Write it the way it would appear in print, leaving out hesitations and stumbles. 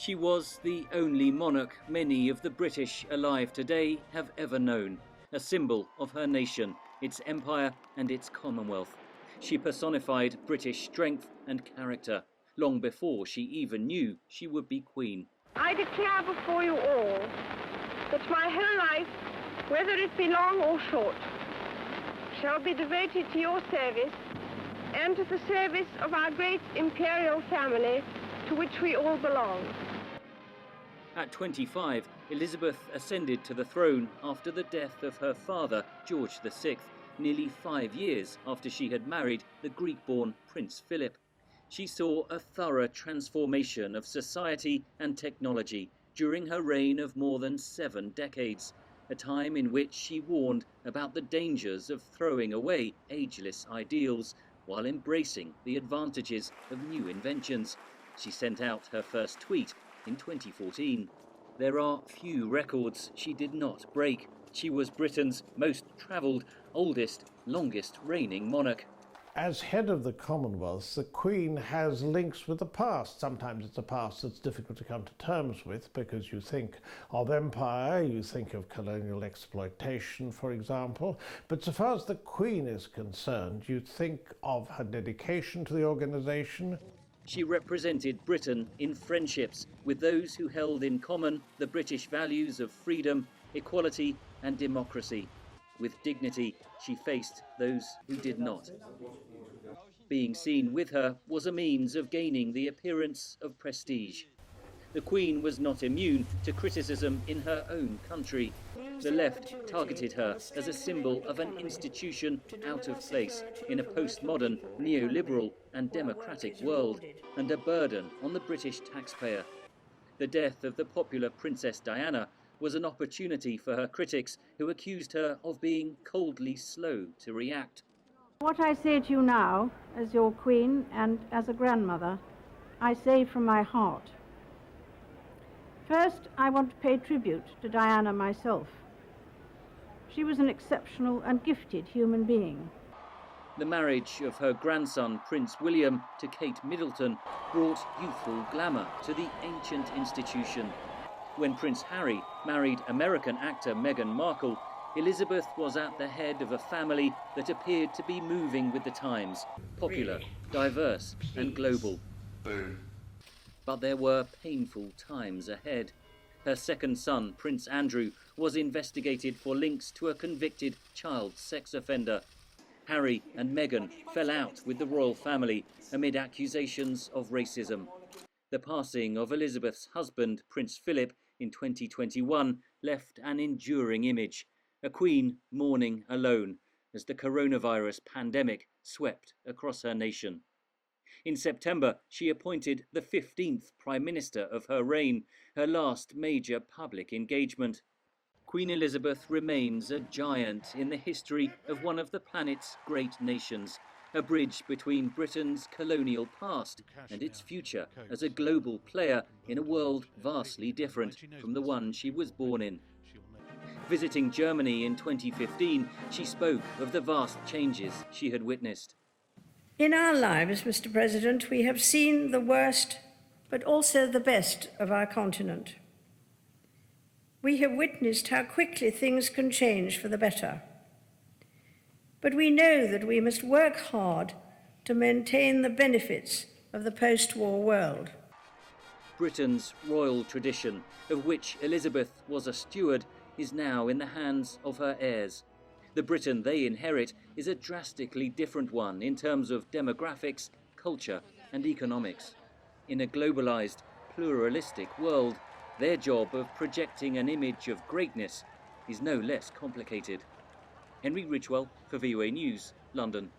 She was the only monarch many of the British alive today have ever known, a symbol of her nation, its empire and its Commonwealth. She personified British strength and character, long before she even knew she would be Queen. I declare before you all that my whole life, whether it be long or short, shall be devoted to your service and to the service of our great imperial family to which we all belong. At 25, Elizabeth ascended to the throne after the death of her father, George VI, nearly 5 years after she had married the Greek-born Prince Philip. She saw a thorough transformation of society and technology during her reign of more than 7 decades, a time in which she warned about the dangers of throwing away ageless ideals while embracing the advantages of new inventions. She sent out her first tweet in 2014. There are few records she did not break. She was Britain's most travelled, oldest, longest reigning monarch. As head of the Commonwealth, the Queen has links with the past. Sometimes it's a past that's difficult to come to terms with because you think of empire, you think of colonial exploitation, for example. But so far as the Queen is concerned, you think of her dedication to the organisation. She represented Britain in friendships with those who held in common the British values of freedom, equality and democracy. With dignity, she faced those who did not. Being seen with her was a means of gaining the appearance of prestige. The Queen was not immune to criticism in her own country. The left targeted her as a symbol of an institution out of place in a postmodern, neoliberal and democratic world, and a burden on the British taxpayer. The death of the popular Princess Diana was an opportunity for her critics, who accused her of being coldly slow to react. What I say to you now, as your Queen and as a grandmother, I say from my heart. First, I want to pay tribute to Diana myself. She was an exceptional and gifted human being. The marriage of her grandson, Prince William, to Kate Middleton brought youthful glamour to the ancient institution. When Prince Harry married American actor Meghan Markle, Elizabeth was at the head of a family that appeared to be moving with the times, popular, diverse and global. But there were painful times ahead. Her second son, Prince Andrew, was investigated for links to a convicted child sex offender. Harry and Meghan fell out with the royal family amid accusations of racism. The passing of Elizabeth's husband, Prince Philip, in 2021 left an enduring image, a queen mourning alone as the coronavirus pandemic swept across her nation. In September, she appointed the 15th Prime Minister of her reign, her last major public engagement. Queen Elizabeth remains a giant in the history of one of the planet's great nations, a bridge between Britain's colonial past and its future as a global player in a world vastly different from the one she was born in. Visiting Germany in 2015, she spoke of the vast changes she had witnessed. In our lives, Mr. President, we have seen the worst, but also the best of our continent. We have witnessed how quickly things can change for the better. But we know that we must work hard to maintain the benefits of the post-war world. Britain's royal tradition, of which Elizabeth was a steward, is now in the hands of her heirs. The Britain they inherit is a drastically different one in terms of demographics, culture and economics. In a globalised, pluralistic world, their job of projecting an image of greatness is no less complicated. Henry Ridgwell for VOA News, London.